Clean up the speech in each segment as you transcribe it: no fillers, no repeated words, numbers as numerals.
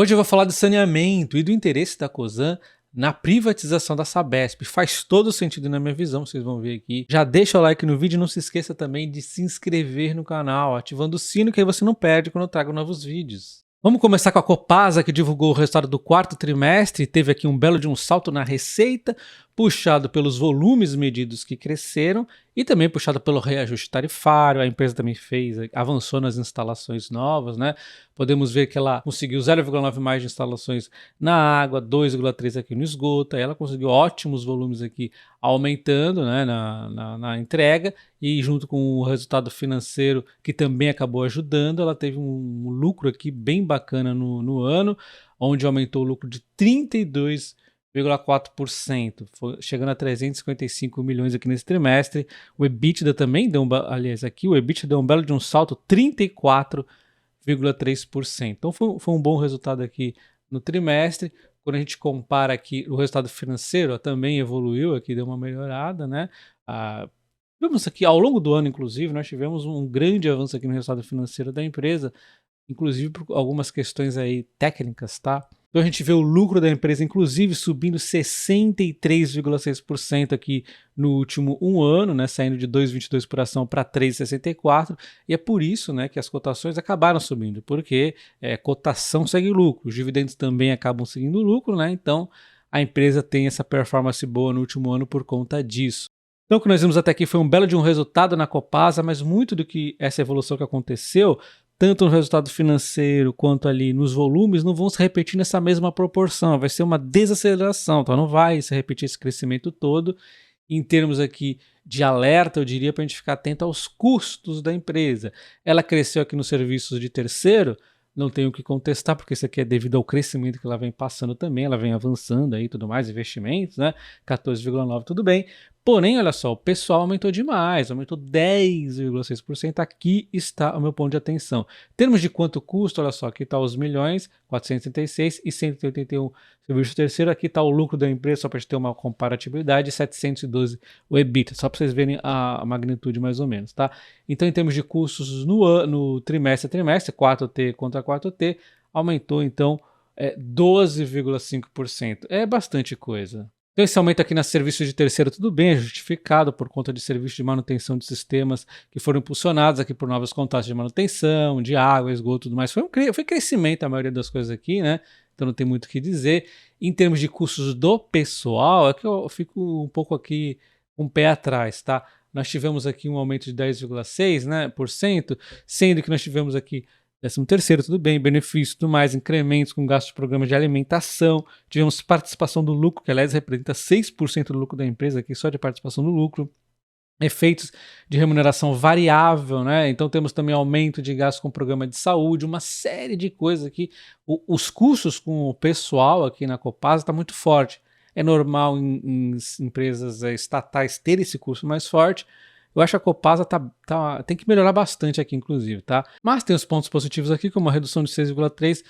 Hoje eu vou falar de saneamento e do interesse da Cosan na privatização da Sabesp. Faz todo sentido na minha visão, vocês vão ver aqui. Já deixa o like no vídeo e não se esqueça também de se inscrever no canal, ativando o sino que aí você não perde quando eu trago novos vídeos. Vamos começar com a Copasa, que divulgou o resultado do quarto trimestre e teve aqui um belo de um salto na receita, puxado pelos volumes medidos que cresceram e também puxado pelo reajuste tarifário. A empresa também avançou nas instalações novas, né? Podemos ver que ela conseguiu 0,9 mais de instalações na água, 2,3 aqui no esgoto. Aí ela conseguiu ótimos volumes aqui aumentando, né, na entrega, e junto com o resultado financeiro que também acabou ajudando, ela teve um lucro aqui bem bacana no ano, onde aumentou o lucro de 32,4%, chegando a 355 milhões aqui nesse trimestre. O EBITDA também deu o EBITDA deu um belo de um salto, 34,3%. Então foi um bom resultado aqui no trimestre. Quando a gente compara aqui o resultado financeiro, também evoluiu aqui, deu uma melhorada, né? Vemos aqui ao longo do ano, inclusive, nós tivemos um grande avanço aqui no resultado financeiro da empresa, inclusive por algumas questões aí técnicas, tá? Então a gente vê o lucro da empresa, inclusive, subindo 63,6% aqui no último ano, né, saindo de 2,22 por ação para 3,64, e é por isso, né, que as cotações acabaram subindo, porque cotação segue lucro, os dividendos também acabam seguindo lucro, né, então a empresa tem essa performance boa no último ano por conta disso. Então o que nós vimos até aqui foi um belo de um resultado na Copasa, mas muito do que essa evolução que aconteceu, tanto no resultado financeiro quanto ali nos volumes, não vão se repetir nessa mesma proporção, vai ser uma desaceleração, então não vai se repetir esse crescimento todo. Em termos aqui de alerta, eu diria para a gente ficar atento aos custos da empresa. Ela cresceu aqui nos serviços de terceiro, não tenho o que contestar, porque isso aqui é devido ao crescimento que ela vem passando também, ela vem avançando aí, tudo mais, investimentos, né, 14,9, tudo bem. Porém, olha só, o pessoal aumentou demais, aumentou 10,6%, aqui está o meu ponto de atenção. Em termos de quanto custa, olha só, aqui está os milhões, 436 e 181 serviço terceiro, aqui está o lucro da empresa, só para a gente ter uma comparatibilidade, 712 o EBITDA, só para vocês verem a magnitude mais ou menos, tá? Então, em termos de custos no trimestre a trimestre, 4T contra 4T, aumentou então 12,5%, é bastante coisa. Então esse aumento aqui nas serviços de terceiro, tudo bem, é justificado por conta de serviços de manutenção de sistemas que foram impulsionados aqui por novos contratos de manutenção, de água, esgoto e tudo mais. Foi crescimento a maioria das coisas aqui, né? Então não tem muito o que dizer. Em termos de custos do pessoal, é que eu fico um pouco aqui com o pé atrás, tá? Nós tivemos aqui um aumento de 10,6%, né, sendo que nós tivemos aqui 13º, tudo bem, benefício, tudo mais, incrementos com gastos de programas de alimentação, tivemos participação do lucro, que aliás representa 6% do lucro da empresa, aqui só de participação do lucro, efeitos de remuneração variável, né? Então temos também aumento de gastos com programa de saúde, uma série de coisas aqui. Os custos com o pessoal aqui na Copasa está muito forte. É normal em empresas estatais ter esse custo mais forte. Eu acho que a Copasa tem que melhorar bastante aqui, inclusive, tá? Mas tem os pontos positivos aqui, como a redução de 6,3%,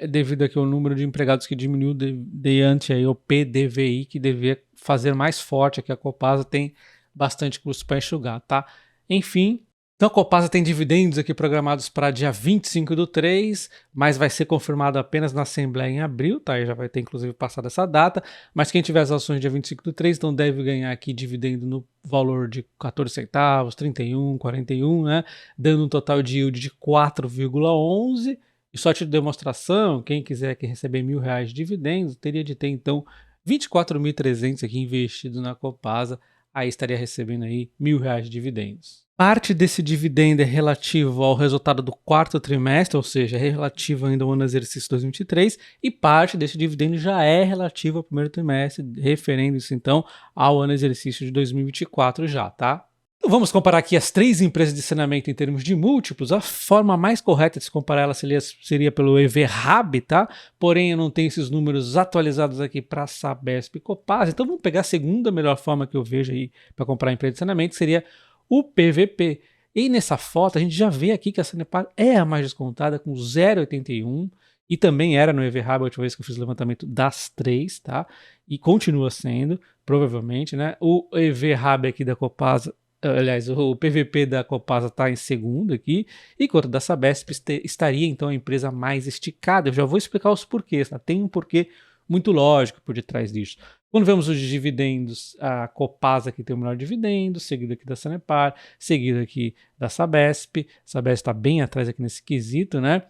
devido aqui ao número de empregados que diminuiu diante aí o PDVI, que devia fazer mais forte aqui. A Copasa tem bastante custo para enxugar, tá? Enfim, então a Copasa tem dividendos aqui programados para dia 25/3, mas vai ser confirmado apenas na Assembleia em abril, tá? E já vai ter inclusive passado essa data, mas quem tiver as ações dia 25/3, então deve ganhar aqui dividendo no valor de 14 centavos, 31, 41, né? Dando um total de yield de 4,11. E só de demonstração, quem quiser que receber R$1.000 de dividendos, teria de ter então 24.300 aqui investido na Copasa, aí estaria recebendo aí R$1.000 de dividendos. Parte desse dividendo é relativo ao resultado do quarto trimestre, ou seja, é relativo ainda ao ano exercício 2023, e parte desse dividendo já é relativo ao primeiro trimestre, referendo-se então ao ano exercício de 2024 já, tá? Então vamos comparar aqui as três empresas de saneamento em termos de múltiplos. A forma mais correta de se comparar elas seria pelo EV/RAB, tá? Porém, eu não tenho esses números atualizados aqui para Sabesp e Copasa, então vamos pegar a segunda melhor forma que eu vejo aí para comparar a empresa de saneamento, seria o PVP. E nessa foto a gente já vê aqui que a Sanepar é a mais descontada com 0,81 e também era no EV/RAB a última vez que eu fiz o levantamento das três, tá? E continua sendo, provavelmente, né? O EV/RAB aqui da Copasa aliás, o PVP da Copasa está em segundo aqui, enquanto da Sabesp estaria então a empresa mais esticada. Eu já vou explicar os porquês, tá? Tem um porquê muito lógico por detrás disso. Quando vemos os dividendos, a Copasa aqui tem o melhor dividendo, seguido aqui da Sanepar, seguido aqui da Sabesp. A Sabesp está bem atrás aqui nesse quesito, né?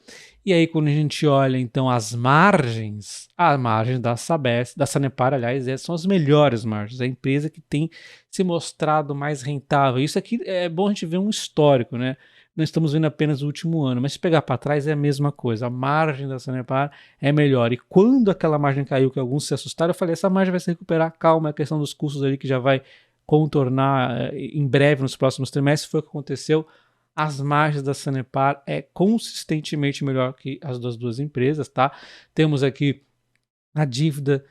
E aí quando a gente olha então as margens da Sabesp, da Sanepar, aliás, são as melhores margens. É a empresa que tem se mostrado mais rentável. Isso aqui é bom a gente ver um histórico, né? Não estamos vendo apenas o último ano, mas se pegar para trás é a mesma coisa. A margem da Sanepar é melhor. E quando aquela margem caiu, que alguns se assustaram, eu falei, essa margem vai se recuperar, calma, é a questão dos custos ali que já vai contornar em breve nos próximos trimestres. Foi o que aconteceu. As margens da Sanepar é consistentemente melhor que as das duas empresas, tá? Temos aqui a dívida,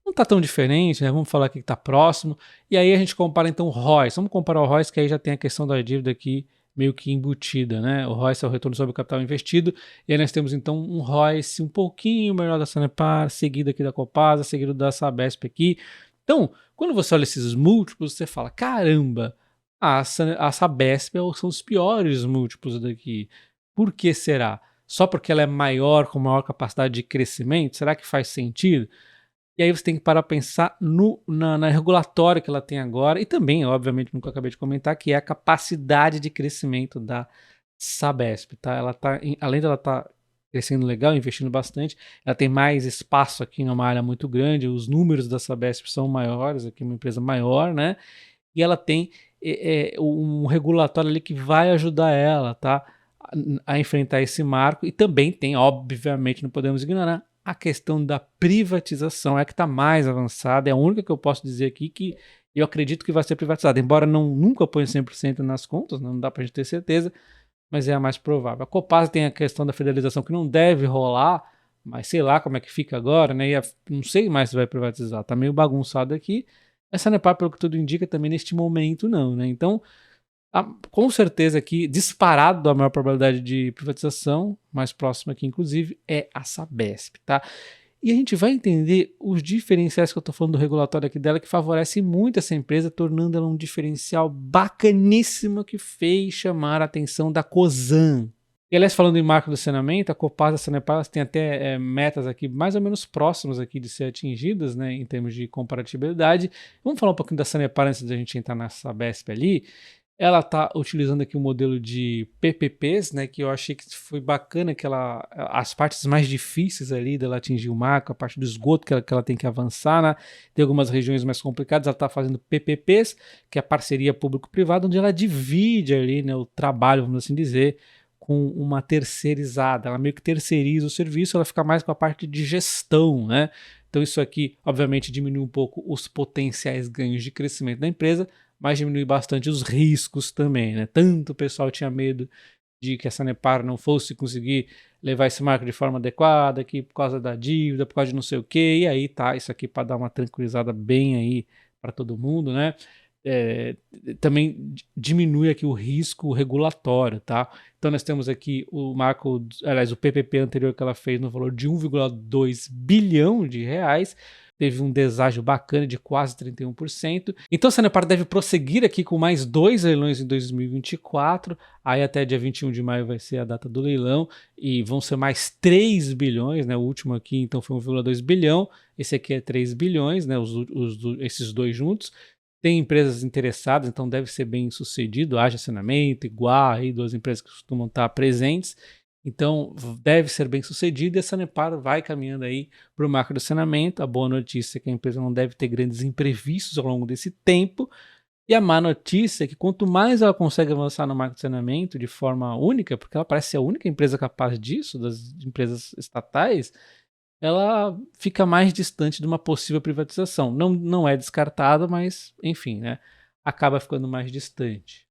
não está tão diferente, né? Vamos falar aqui que está próximo. E aí a gente compara então o ROIs. Vamos comparar o ROIs, que aí já tem a questão da dívida aqui meio que embutida, né? O ROIs é o retorno sobre o capital investido, e aí nós temos então um ROIs um pouquinho melhor da Sanepar, seguido aqui da Copasa, seguido da Sabesp aqui. Então, quando você olha esses múltiplos, você fala, caramba, a Sabesp são os piores múltiplos daqui. Por que será? Só porque ela é maior, com maior capacidade de crescimento? Será que faz sentido? E aí você tem que parar para pensar na regulatória que ela tem agora e também, obviamente, no que eu acabei de comentar, que é a capacidade de crescimento da Sabesp, tá? Ela tá, além dela estar crescendo legal, investindo bastante, ela tem mais espaço aqui numa área muito grande, os números da Sabesp são maiores, aqui é uma empresa maior, né? E ela tem um regulatório ali que vai ajudar ela, tá? A enfrentar esse marco e também tem, obviamente, não podemos ignorar, a questão da privatização é que está mais avançada, é a única que eu posso dizer aqui que eu acredito que vai ser privatizada, embora nunca ponha 100% nas contas, não dá para a gente ter certeza, mas é a mais provável. A Copasa tem a questão da federalização que não deve rolar, mas sei lá como é que fica agora, né? Não sei mais se vai privatizar, tá meio bagunçado aqui. Essa Sanepar, pelo que tudo indica, também neste momento não, né? Então, com certeza aqui, disparado a maior probabilidade de privatização, mais próxima aqui inclusive, é a Sabesp, tá? E a gente vai entender os diferenciais que eu estou falando do regulatório aqui dela, que favorece muito essa empresa, tornando ela um diferencial bacaníssimo que fez chamar a atenção da Cosan. E aliás, falando em marco do saneamento, a Copasa e a Sanepar tem até metas aqui mais ou menos próximas aqui de ser atingidas, né, em termos de comparatibilidade. Vamos falar um pouquinho da Sanepar antes da gente entrar na Sabesp ali. Ela está utilizando aqui um modelo de PPPs, né, que eu achei que foi bacana, que as partes mais difíceis ali dela atingir o marco, a parte do esgoto que ela tem que avançar, né, tem algumas regiões mais complicadas, ela está fazendo PPPs, que é a parceria público-privada, onde ela divide ali, né, o trabalho, vamos assim dizer, com uma terceirizada, ela meio que terceiriza o serviço, ela fica mais com a parte de gestão, né, então isso aqui, obviamente, diminui um pouco os potenciais ganhos de crescimento da empresa, mas diminui bastante os riscos também, né? Tanto o pessoal tinha medo de que a Sanepar não fosse conseguir levar esse marco de forma adequada, aqui por causa da dívida, por causa de não sei o quê, e aí tá, isso aqui para dar uma tranquilizada bem aí para todo mundo, né? Também diminui aqui o risco regulatório, tá? Então nós temos aqui o marco, aliás, o PPP anterior que ela fez no valor de 1,2 bilhão de reais, teve um deságio bacana de quase 31%. Então a Sanepar deve prosseguir aqui com mais 2 leilões em 2024, aí até dia 21 de maio vai ser a data do leilão, e vão ser mais 3 bilhões, né? O último aqui então foi 1,2 bilhão, esse aqui é 3 bilhões, né? Esses dois juntos. Tem empresas interessadas, então deve ser bem sucedido, haja saneamento, igual aí duas empresas que costumam estar presentes, então deve ser bem sucedido e a Sanepar vai caminhando aí para o marco do saneamento. A boa notícia é que a empresa não deve ter grandes imprevistos ao longo desse tempo, e a má notícia é que quanto mais ela consegue avançar no marco do saneamento de forma única, porque ela parece ser a única empresa capaz disso, das empresas estatais, ela fica mais distante de uma possível privatização. Não é descartada, mas, enfim, né, acaba ficando mais distante.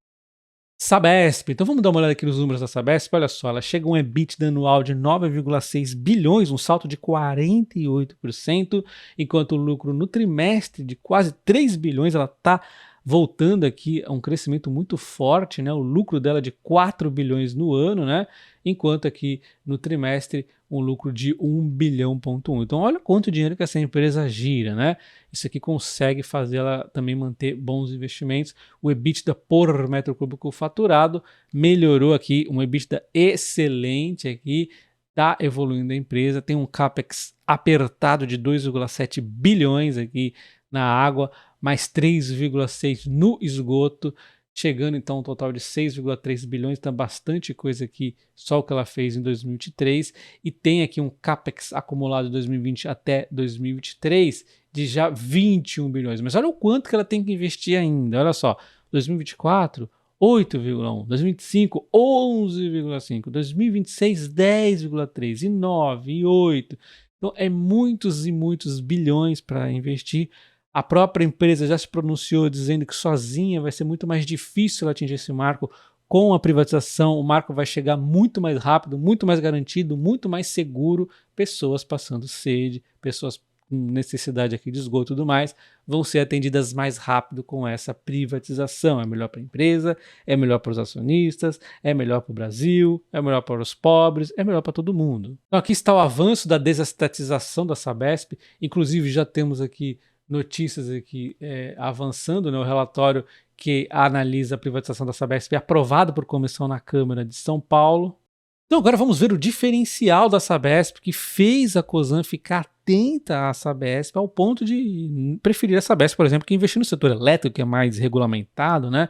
Sabesp, então vamos dar uma olhada aqui nos números da Sabesp. Olha só, ela chega a um EBITDA anual de 9,6 bilhões, um salto de 48%, enquanto o lucro no trimestre de quase 3 bilhões, ela está voltando aqui a um crescimento muito forte, né? O lucro dela de 4 bilhões no ano, né? Enquanto aqui no trimestre um lucro de 1 bilhão,1. Então olha quanto dinheiro que essa empresa gira, né? Isso aqui consegue fazer ela também manter bons investimentos. O EBITDA por metro cúbico faturado melhorou aqui, um EBITDA excelente aqui, está evoluindo a empresa, tem um CAPEX apertado de 2,7 bilhões aqui na água, mais 3,6 no esgoto, chegando então a um total de 6,3 bilhões, então bastante coisa aqui, só o que ela fez em 2023, e tem aqui um CAPEX acumulado de 2020 até 2023 de já 21 bilhões, mas olha o quanto que ela tem que investir ainda, olha só, 2024, 8,1, 2025, 11,5, 2026, 10,3, e 9, e 8, então é muitos e muitos bilhões para investir. A própria empresa já se pronunciou dizendo que sozinha vai ser muito mais difícil ela atingir esse marco. Com a privatização, o marco vai chegar muito mais rápido, muito mais garantido, muito mais seguro. Pessoas passando sede, pessoas com necessidade aqui de esgoto e tudo mais, vão ser atendidas mais rápido com essa privatização. É melhor para a empresa, é melhor para os acionistas, é melhor para o Brasil, é melhor para os pobres, é melhor para todo mundo. Então aqui está o avanço da desestatização da Sabesp. Inclusive já temos aqui notícias aqui avançando, né, o relatório que analisa a privatização da Sabesp é aprovado por comissão na Câmara de São Paulo. Então agora vamos ver o diferencial da Sabesp que fez a Cosan ficar atenta à Sabesp ao ponto de preferir a Sabesp, por exemplo, que investir no setor elétrico, que é mais regulamentado, né?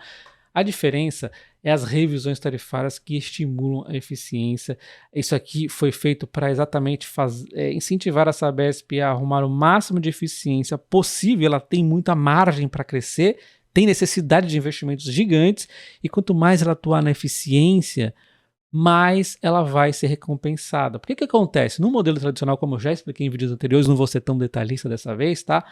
A diferença é as revisões tarifárias que estimulam a eficiência. Isso aqui foi feito para exatamente incentivar a Sabesp a arrumar o máximo de eficiência possível. Ela tem muita margem para crescer, tem necessidade de investimentos gigantes, e quanto mais ela atuar na eficiência, mais ela vai ser recompensada. Por que acontece? No modelo tradicional, como eu já expliquei em vídeos anteriores, não vou ser tão detalhista dessa vez, tá?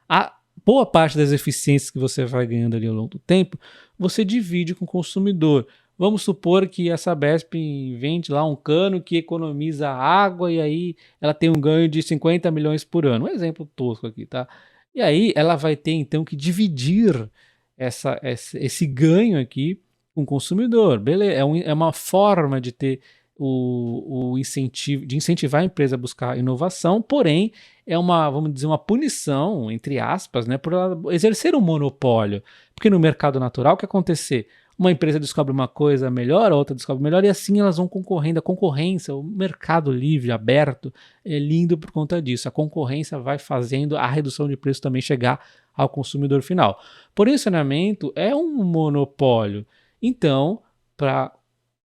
A boa parte das eficiências que você vai ganhando ali ao longo do tempo, você divide com o consumidor. Vamos supor que a Sabesp vende lá um cano que economiza água e aí ela tem um ganho de 50 milhões por ano. Um exemplo tosco aqui, tá? E aí ela vai ter então que dividir esse ganho aqui com o consumidor. Beleza? É uma forma de ter o incentivo, de incentivar a empresa a buscar inovação, porém é vamos dizer, uma punição, entre aspas, né, por ela exercer um monopólio. Porque no mercado natural, o que acontecer? Uma empresa descobre uma coisa melhor, a outra descobre melhor, e assim elas vão concorrendo. A concorrência, o mercado livre, aberto, é lindo por conta disso. A concorrência vai fazendo a redução de preço também chegar ao consumidor final. Porém, o saneamento é um monopólio. Então, para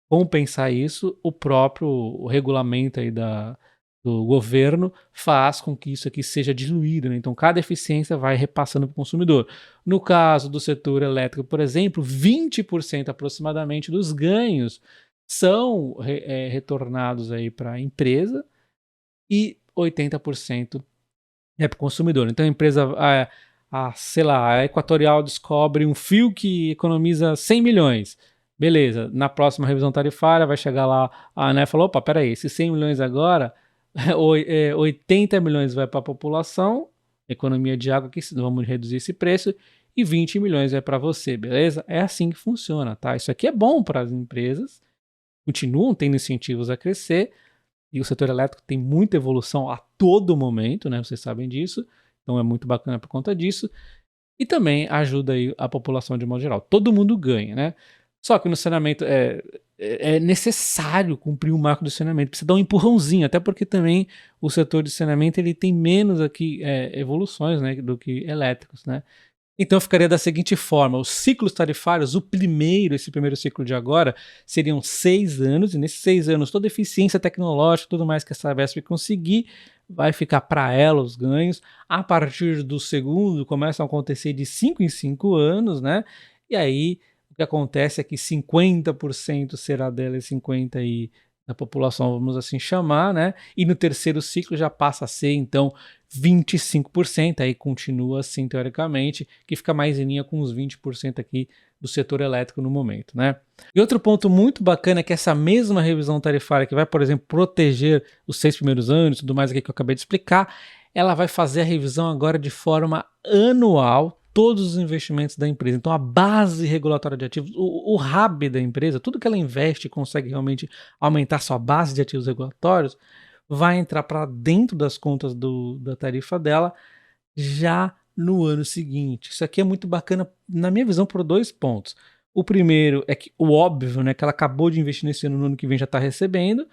compensar isso, o regulamento aí do governo faz com que isso aqui seja diluído, né? Então cada eficiência vai repassando para o consumidor. No caso do setor elétrico, por exemplo, 20% aproximadamente dos ganhos são retornados aí para a empresa e 80% é para o consumidor. Então a empresa, sei lá, a Equatorial descobre um fio que economiza 100 milhões. Beleza, na próxima revisão tarifária vai chegar lá, a ANEEL falou, opa, peraí, esses 100 milhões agora, 80 milhões vai para a população, economia de água, que vamos reduzir esse preço, e 20 milhões vai para você, beleza? É assim que funciona, tá? Isso aqui é bom para as empresas, continuam tendo incentivos a crescer, e o setor elétrico tem muita evolução a todo momento, né? Vocês sabem disso, então é muito bacana por conta disso, e também ajuda aí a população de modo geral. Todo mundo ganha, né? Só que no saneamento é necessário cumprir o marco do saneamento, precisa dar um empurrãozinho, até porque também o setor de saneamento ele tem menos aqui evoluções, né, do que elétricos, né? Então ficaria da seguinte forma, os ciclos tarifários, esse primeiro ciclo de agora, seriam 6 anos, e nesses 6 anos toda a eficiência tecnológica, tudo mais que a Sabesp conseguir, vai ficar para ela os ganhos. A partir do segundo, começam a acontecer de 5 em 5 anos, né? E aí o que acontece é que 50% será dela e 50% aí da população, vamos assim chamar, né? E no terceiro ciclo já passa a ser, então, 25%, aí continua assim, teoricamente, que fica mais em linha com os 20% aqui do setor elétrico no momento, né? E outro ponto muito bacana é que essa mesma revisão tarifária que vai, por exemplo, proteger os 6 primeiros anos e tudo mais aqui que eu acabei de explicar, ela vai fazer a revisão agora de forma anual, todos os investimentos da empresa. Então, a base regulatória de ativos, o RAB da empresa, tudo que ela investe e consegue realmente aumentar sua base de ativos regulatórios, vai entrar para dentro das contas da tarifa dela já no ano seguinte. Isso aqui é muito bacana, na minha visão, por 2 pontos. O primeiro é que o óbvio, né, que ela acabou de investir nesse ano, no ano que vem já está recebendo.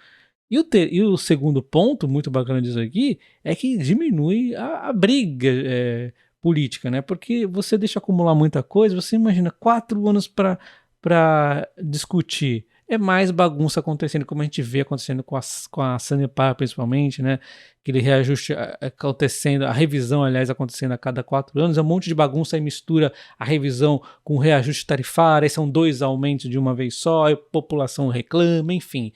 E o segundo ponto, muito bacana disso aqui, é que diminui a briga política, né? Porque você deixa acumular muita coisa, você imagina 4 anos para discutir. É mais bagunça acontecendo, como a gente vê acontecendo com a Sanepar, principalmente, né? Aquele reajuste acontecendo, a revisão, aliás, acontecendo a cada 4 anos, é um monte de bagunça, aí mistura a revisão com o reajuste tarifário, aí são 2 aumentos de uma vez só, aí a população reclama, enfim.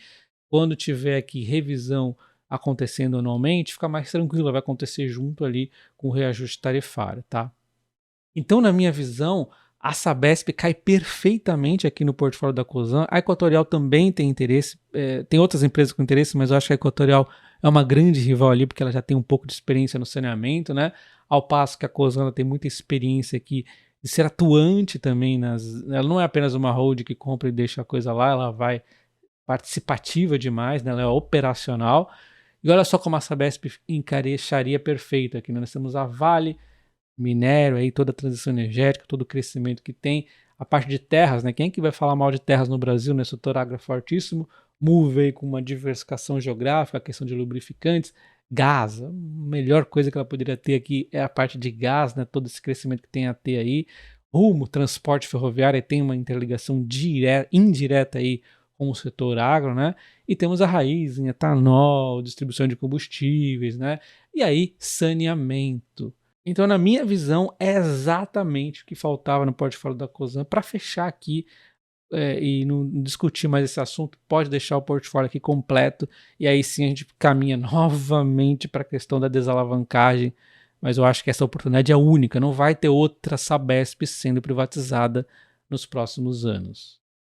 Quando tiver aqui revisão acontecendo anualmente, fica mais tranquilo, vai acontecer junto ali com o reajuste tarifário, tá? Então, na minha visão, a Sabesp cai perfeitamente aqui no portfólio da Cosan. A Equatorial também tem interesse, tem outras empresas com interesse, mas eu acho que a Equatorial é uma grande rival ali, porque ela já tem um pouco de experiência no saneamento, né? Ao passo que a Cosan ela tem muita experiência aqui de ser atuante também ela não é apenas uma hold que compra e deixa a coisa lá, ela vai participativa demais, né? Ela é operacional. E olha só como a Sabesp encaixaria perfeito aqui, né? Nós temos a Vale, minério, aí, toda a transição energética, todo o crescimento que tem, a parte de terras, né? Quem é que vai falar mal de terras no Brasil, né? Setor agro fortíssimo, Moove aí com uma diversificação geográfica, a questão de lubrificantes, gás, a melhor coisa que ela poderia ter aqui é a parte de gás, né? Todo esse crescimento que tem a ter aí, Rumo, transporte ferroviário, tem uma interligação indireta aí com o setor agro, né? E temos a raiz em etanol, distribuição de combustíveis, né? E aí, saneamento. Então, na minha visão, é exatamente o que faltava no portfólio da Cosan. Para fechar aqui e não discutir mais esse assunto, pode deixar o portfólio aqui completo. E aí sim a gente caminha novamente para a questão da desalavancagem. Mas eu acho que essa oportunidade é única. Não vai ter outra Sabesp sendo privatizada nos próximos anos.